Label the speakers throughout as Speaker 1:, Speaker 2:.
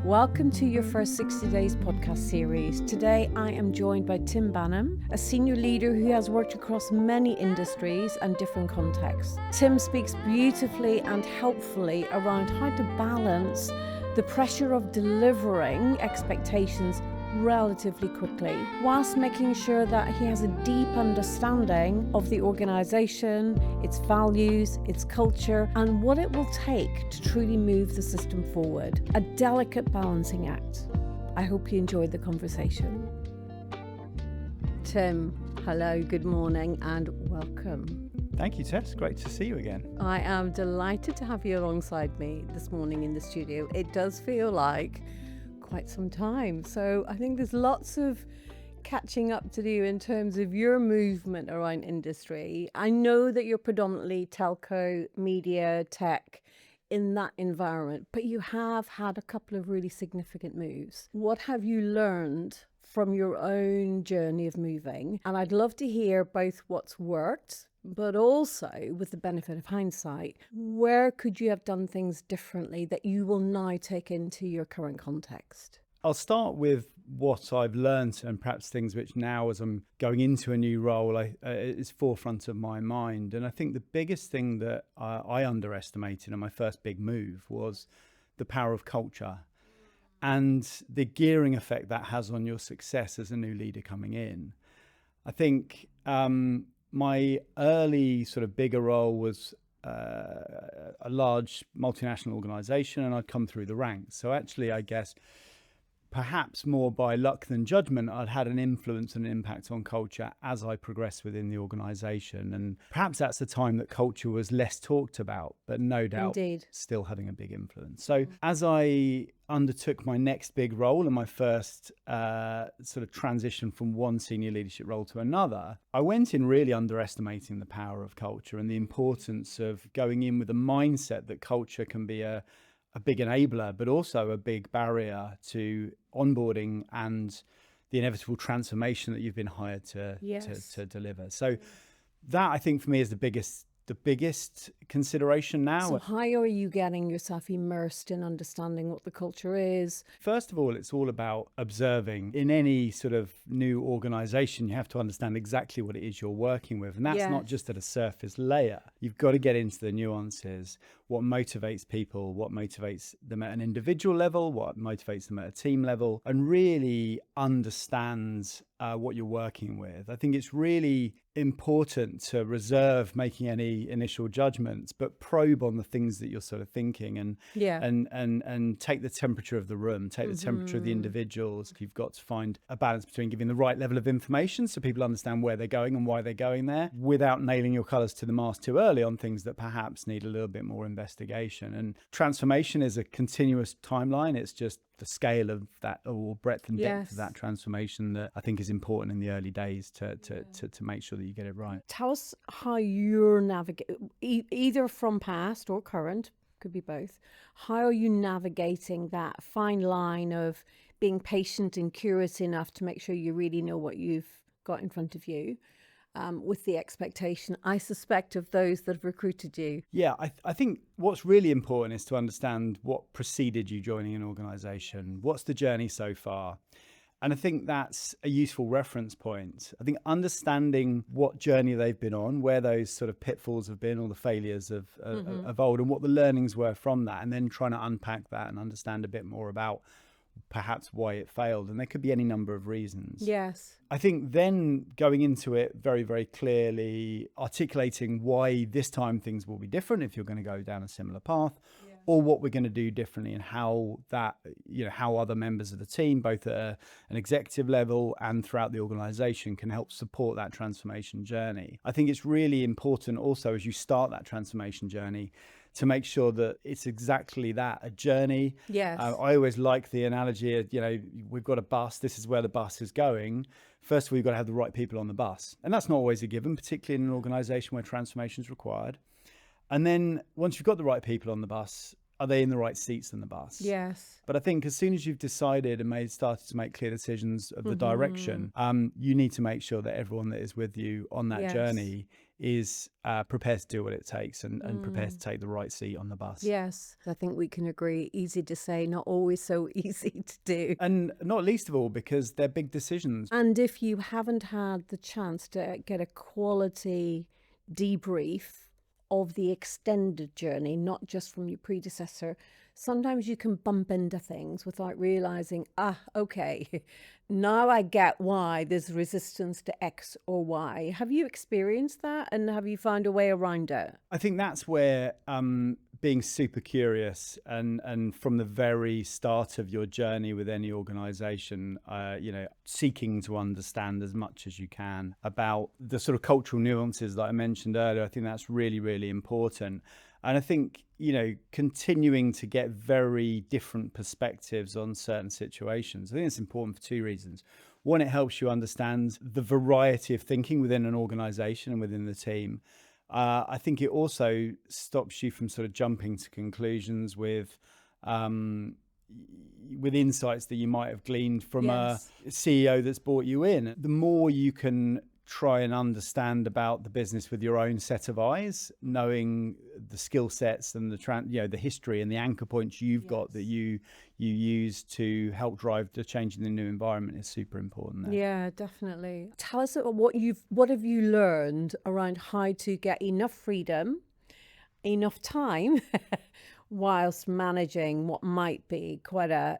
Speaker 1: Welcome to your first 60 Days podcast series. Today I am joined by Tim Banham, a senior leader who has worked across many industries and different contexts. Tim speaks beautifully and helpfully around how to balance the pressure of delivering expectations relatively quickly, whilst making sure that he has a deep understanding of the organisation, its values, its culture, and what it will take to truly move the system forward. A delicate balancing act. I hope you enjoyed the conversation. Tim, hello, good morning, and welcome.
Speaker 2: Thank you, Tess. Great to see you again.
Speaker 1: I am delighted to have you alongside me this morning in the studio. It does feel like quite some time. So I think there's lots of catching up to do in terms of your movement around industry. I know that you're predominantly telco, media, tech in that environment, but you have had a couple of really significant moves. What have you learned from your own journey of moving? And I'd love to hear both what's worked, but also with the benefit of hindsight, where could you have done things differently that you will now take into your current context?
Speaker 2: I'll start with what I've learned and perhaps things which now, as I'm going into a new role, is forefront of my mind. And I think the biggest thing that I underestimated in my first big move was the power of culture and the gearing effect that has on your success as a new leader coming in. I think my early sort of bigger role was a large multinational organization, and I'd come through the ranks. So actually, I guess, perhaps more by luck than judgment, I'd had an influence and an impact on culture as I progressed within the organization. And perhaps that's the time that culture was less talked about, but no doubt still having a big influence. So as I undertook my next big role and my first sort of transition from one senior leadership role to another, I went in really underestimating the power of culture and the importance of going in with a mindset that culture can be a big enabler, but also a big barrier to onboarding and the inevitable transformation that you've been hired to deliver. So that, I think, for me is the biggest consideration now.
Speaker 1: So how are you getting yourself immersed in understanding what the culture is?
Speaker 2: First of all, it's all about observing. In any sort of new organization, you have to understand exactly what it is you're working with. And that's not just at a surface layer. You've got to get into the nuances, what motivates people, what motivates them at an individual level, what motivates them at a team level, and really understand what you're working with. I think it's really important to reserve making any initial judgments, but probe on the things that you're sort of thinking and take the temperature of the room, take the temperature of the individuals. You've got to find a balance between giving the right level of information so people understand where they're going and why they're going there, without nailing your colours to the mast too early on things that perhaps need a little bit more investigation. And transformation is a continuous timeline. It's just the scale of that, or breadth and depth of that transformation, that I think is important in the early days to make sure that you get it right.
Speaker 1: Tell us how you're navigating, either from past or current, could be both. How are you navigating that fine line of being patient and curious enough to make sure you really know what you've got in front of you, with the expectation, I suspect, of those that have recruited you?
Speaker 2: Yeah, I think what's really important is to understand what preceded you joining an organization. What's the journey so far? And I think that's a useful reference point. I think understanding what journey they've been on, where those sort of pitfalls have been or the failures of old, and what the learnings were from that, and then trying to unpack that and understand a bit more about perhaps why it failed. And there could be any number of reasons.
Speaker 1: Yes.
Speaker 2: I think then going into it very, very clearly, articulating why this time things will be different if you're going to go down a similar path, or what we're going to do differently, and how that, how other members of the team, both at an executive level and throughout the organization, can help support that transformation journey. I think it's really important also, as you start that transformation journey, to make sure that it's exactly that, a journey.
Speaker 1: Yes.
Speaker 2: I always like the analogy of, we've got a bus, this is where the bus is going. First of all, you've got to have the right people on the bus. And that's not always a given, particularly in an organization where transformation is required. And then once you've got the right people on the bus, are they in the right seats in the bus?
Speaker 1: Yes.
Speaker 2: But I think as soon as you've decided and started to make clear decisions of the direction, you need to make sure that everyone that is with you on that journey is prepared to do what it takes and prepared to take the right seat on the bus.
Speaker 1: Yes, I think we can agree. Easy to say, not always so easy to do.
Speaker 2: And not least of all, because they're big decisions.
Speaker 1: And if you haven't had the chance to get a quality debrief of the extended journey, not just from your predecessor, sometimes you can bump into things without realizing, okay, now I get why there's resistance to X or Y. Have you experienced that, and have you found a way around it?
Speaker 2: I think that's where being super curious and from the very start of your journey with any organization, seeking to understand as much as you can about the sort of cultural nuances that I mentioned earlier. I think that's really, really important. And I think, continuing to get very different perspectives on certain situations, I think it's important for two reasons. One, it helps you understand the variety of thinking within an organization and within the team. I think it also stops you from sort of jumping to conclusions with insights that you might have gleaned from a CEO that's brought you in. The more you can try and understand about the business with your own set of eyes, knowing the skill sets and the history and the anchor points you've got that you use to help drive the change in the new environment is super important there.
Speaker 1: Yeah, definitely. Tell us what have you learned around how to get enough freedom, enough time whilst managing what might be quite a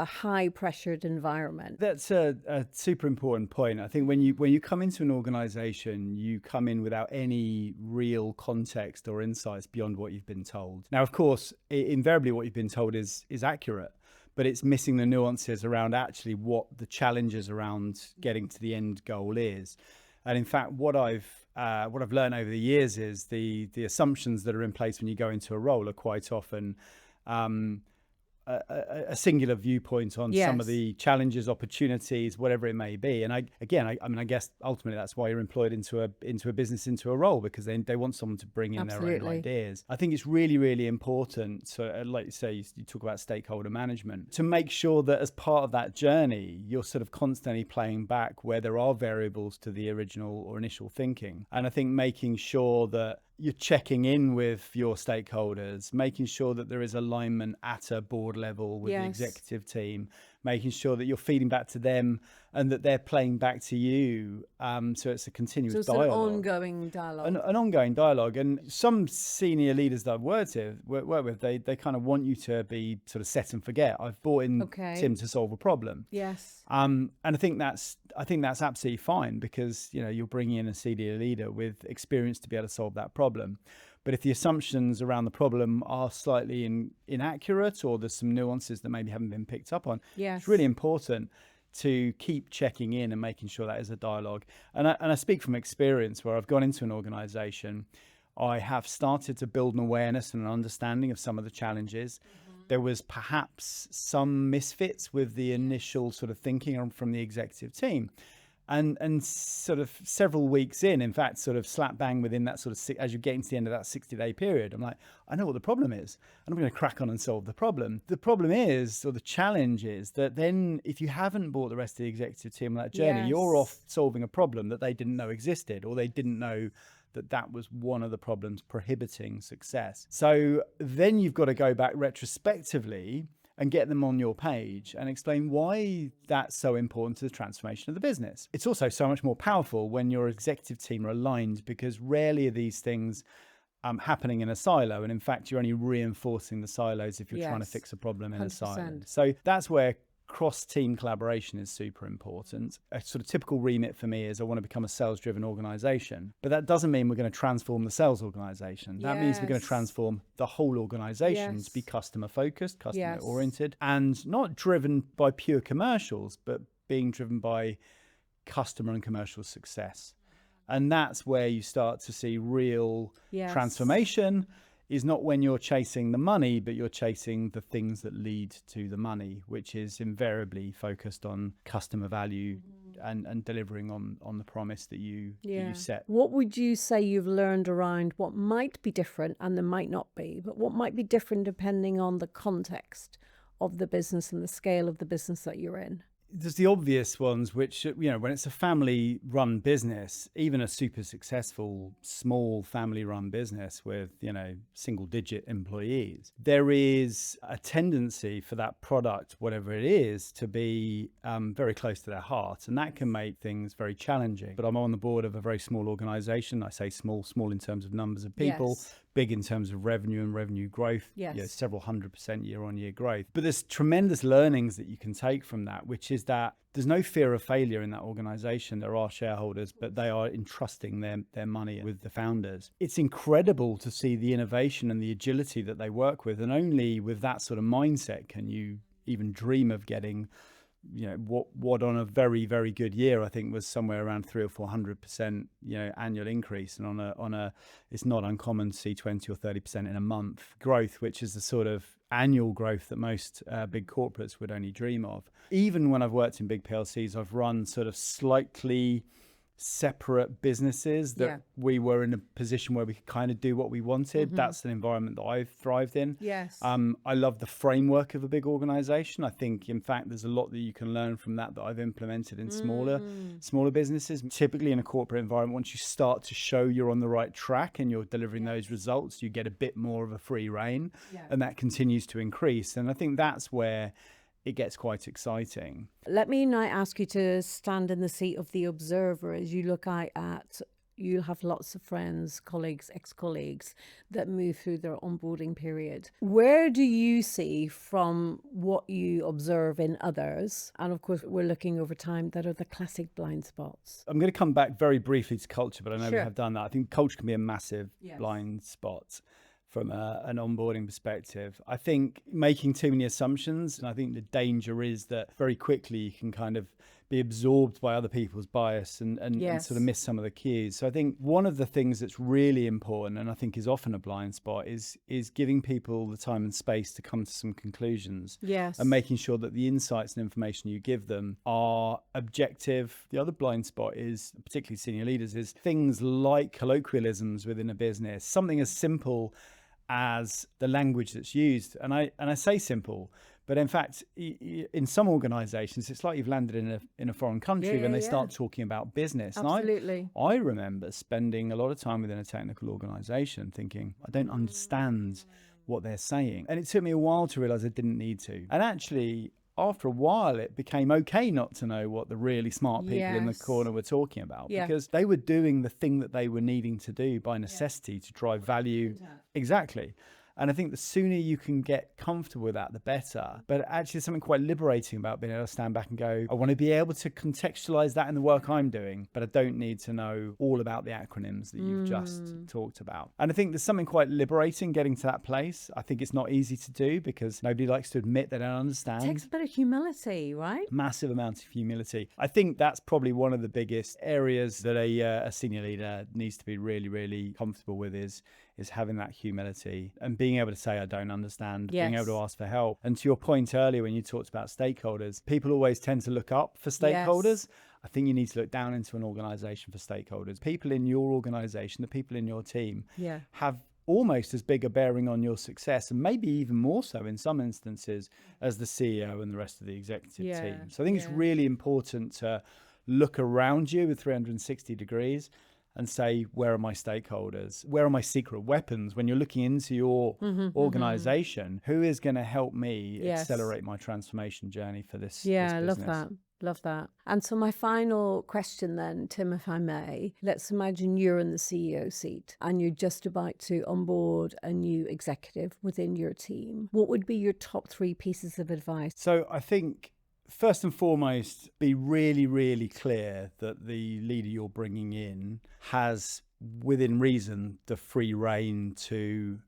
Speaker 1: high pressured environment.
Speaker 2: That's a super important point. I think when you come into an organization, you come in without any real context or insights beyond what you've been told. Now, of course, invariably what you've been told is accurate, but it's missing the nuances around actually what the challenges around getting to the end goal is. And in fact, what I've learned over the years is the assumptions that are in place when you go into a role are quite often a singular viewpoint on some of the challenges, opportunities, whatever it may be. And I guess ultimately that's why you're employed into a business, into a role, because they want someone to bring in their own ideas. I think it's really, really important to, like you say, you talk about stakeholder management, to make sure that as part of that journey, you're sort of constantly playing back where there are variables to the original or initial thinking. And I think making sure that you're checking in with your stakeholders, making sure that there is alignment at a board level with the executive team, making sure that you're feeding back to them and that they're playing back to you. So it's a continuous dialogue.
Speaker 1: An ongoing dialogue.
Speaker 2: An ongoing dialogue. And some senior leaders that I've worked with, they kind of want you to be sort of set and forget. I've brought in Tim to solve a problem.
Speaker 1: Yes.
Speaker 2: And I think that's absolutely fine, because you're bringing in a senior leader with experience to be able to solve that problem. But if the assumptions around the problem are slightly inaccurate, or there's some nuances that maybe haven't been picked up on, it's really important to keep checking in and making sure that is a dialogue. And I speak from experience, where I've gone into an organization, I have started to build an awareness and an understanding of some of the challenges. There was perhaps some misfits with the initial sort of thinking from the executive team. And sort of several weeks in fact, sort of slap bang within that sort of, as you're getting to the end of that 60-day period, I'm like, I know what the problem is, and I'm going to crack on and solve the problem. The problem is, or the challenge is, that then if you haven't brought the rest of the executive team on that journey, you're off solving a problem that they didn't know existed, or they didn't know that was one of the problems prohibiting success. So then you've got to go back retrospectively and get them on your page and explain why that's so important to the transformation of the business. It's also so much more powerful when your executive team are aligned, because rarely are these things happening in a silo. And in fact, you're only reinforcing the silos if you're trying to fix a problem in 100%. A silo. So that's where cross-team collaboration is super important. A sort of typical remit for me is I want to become a sales-driven organization, but that doesn't mean we're going to transform the sales organization. That means we're going to transform the whole organization to be customer-focused, customer-oriented, and not driven by pure commercials, but being driven by customer and commercial success. And that's where you start to see real transformation. Is not when you're chasing the money, but you're chasing the things that lead to the money, which is invariably focused on customer value and delivering on the promise that you set.
Speaker 1: What would you say you've learned around what might be different, and there might not be, but what might be different depending on the context of the business and the scale of the business that you're in?
Speaker 2: there's the obvious ones, which, when it's a family run business, even a super successful small family run business with, single digit employees, there is a tendency for that product, whatever it is, to be very close to their heart. And that can make things very challenging. But I'm on the board of a very small organization. I say small in terms of numbers of people.
Speaker 1: Yes.
Speaker 2: Big in terms of revenue and revenue growth,
Speaker 1: Yes.
Speaker 2: several 100% year-on-year growth. But there's tremendous learnings that you can take from that, which is that there's no fear of failure in that organization. There are shareholders, but they are entrusting their money with the founders. It's incredible to see the innovation and the agility that they work with. And only with that sort of mindset can you even dream of getting what on a very, very good year, I think was somewhere around 300 or 400%, annual increase. And on a, it's not uncommon to see 20 or 30% in a month growth, which is the sort of annual growth that most big corporates would only dream of. Even when I've worked in big PLCs, I've run sort of slightly separate businesses that we were in a position where we could kind of do what we wanted. That's an environment that I've thrived in.
Speaker 1: Yes.
Speaker 2: I love the framework of a big organization. I think, in fact, there's a lot that you can learn from that I've implemented in smaller businesses. Typically in a corporate environment, once you start to show you're on the right track and you're delivering those results, you get a bit more of a free rein, and that continues to increase. And I think that's where it gets quite exciting.
Speaker 1: Let me now ask you to stand in the seat of the observer as you look out at, you'll have lots of friends, colleagues, ex-colleagues that move through their onboarding period. Where do you see from what you observe in others, and of course we're looking over time, that are the classic blind spots?
Speaker 2: I'm going to come back very briefly to culture, but I know we
Speaker 1: Sure.
Speaker 2: have done that. I think culture can be a massive blind spot from an onboarding perspective. I think making too many assumptions, and I think the danger is that very quickly you can kind of be absorbed by other people's bias and sort of miss some of the cues. So I think one of the things that's really important, and I think is often a blind spot, is giving people the time and space to come to some conclusions.
Speaker 1: Yes.
Speaker 2: And making sure that the insights and information you give them are objective. The other blind spot is, particularly senior leaders, is things like colloquialisms within a business. Something as simple as the language that's used. And I say simple, but in fact, in some organizations, it's like you've landed in a foreign country when they start talking about business.
Speaker 1: Absolutely.
Speaker 2: And I remember spending a lot of time within a technical organization thinking, I don't understand what they're saying. And it took me a while to realize I didn't need to. And actually, after a while, it became okay not to know what the really smart people in the corner were talking about, because they were doing the thing that they were needing to do by necessity to drive value. Exactly. And I think the sooner you can get comfortable with that, the better. But actually, there's something quite liberating about being able to stand back and go, I want to be able to contextualize that in the work I'm doing, but I don't need to know all about the acronyms that you've just talked about. And I think there's something quite liberating getting to that place. I think it's not easy to do because nobody likes to admit they don't understand.
Speaker 1: It takes a bit of humility, right?
Speaker 2: Massive amounts of humility. I think that's probably one of the biggest areas that a senior leader needs to be really, really comfortable with is having that humility and being able to say, I don't understand, being able to ask for help. And to your point earlier, when you talked about stakeholders, people always tend to look up for stakeholders. I think you need to look down into an organization for stakeholders. People in your organization, the people in your team have almost as big a bearing on your success, and maybe even more so in some instances, as the CEO and the rest of the executive team. So I think it's really important to look around you with 360 degrees and say, where are my stakeholders? Where are my secret weapons? When you're looking into your organization, who is going to help me accelerate my transformation journey for this this
Speaker 1: I
Speaker 2: business?
Speaker 1: love that. Love that. And so my final question then, Tim, if I may, let's imagine you're in the CEO seat and you're just about to onboard a new executive within your team. What would be your top 3 pieces of advice?
Speaker 2: So I think, first and foremost, be really, really clear that the leader you're bringing in has, within reason, the free rein to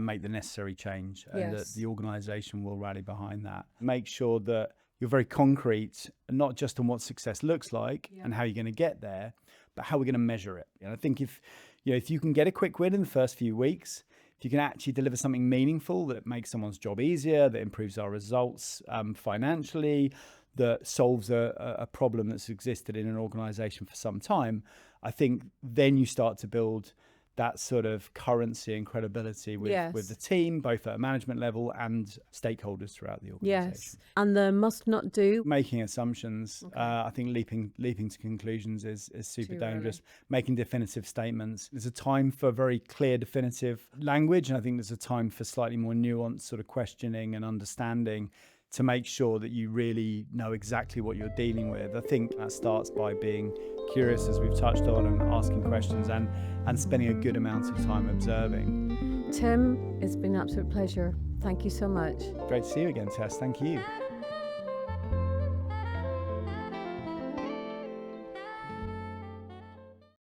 Speaker 2: make the necessary change, and that the organization will rally behind that. Make sure that you're very concrete, not just on what success looks like and how you're going to get there, but how we're going to measure it. And I think if you can get a quick win in the first few weeks, if you can actually deliver something meaningful that makes someone's job easier, that improves our results financially, that solves a problem that's existed in an organization for some time, I think then you start to build that sort of currency and credibility with the team, both at a management level and stakeholders throughout the organization.
Speaker 1: Yes. And the must not do.
Speaker 2: Making assumptions. I think leaping to conclusions is super
Speaker 1: Too
Speaker 2: dangerous.
Speaker 1: early.
Speaker 2: Making definitive statements. There's a time for very clear, definitive language, and I think there's a time for slightly more nuanced sort of questioning and understanding to make sure that you really know exactly what you're dealing with. I think that starts by being curious, as we've touched on, and asking questions and spending a good amount of time observing.
Speaker 1: Tim, it's been an absolute pleasure. Thank you so much.
Speaker 2: Great to see you again, Tess. Thank you.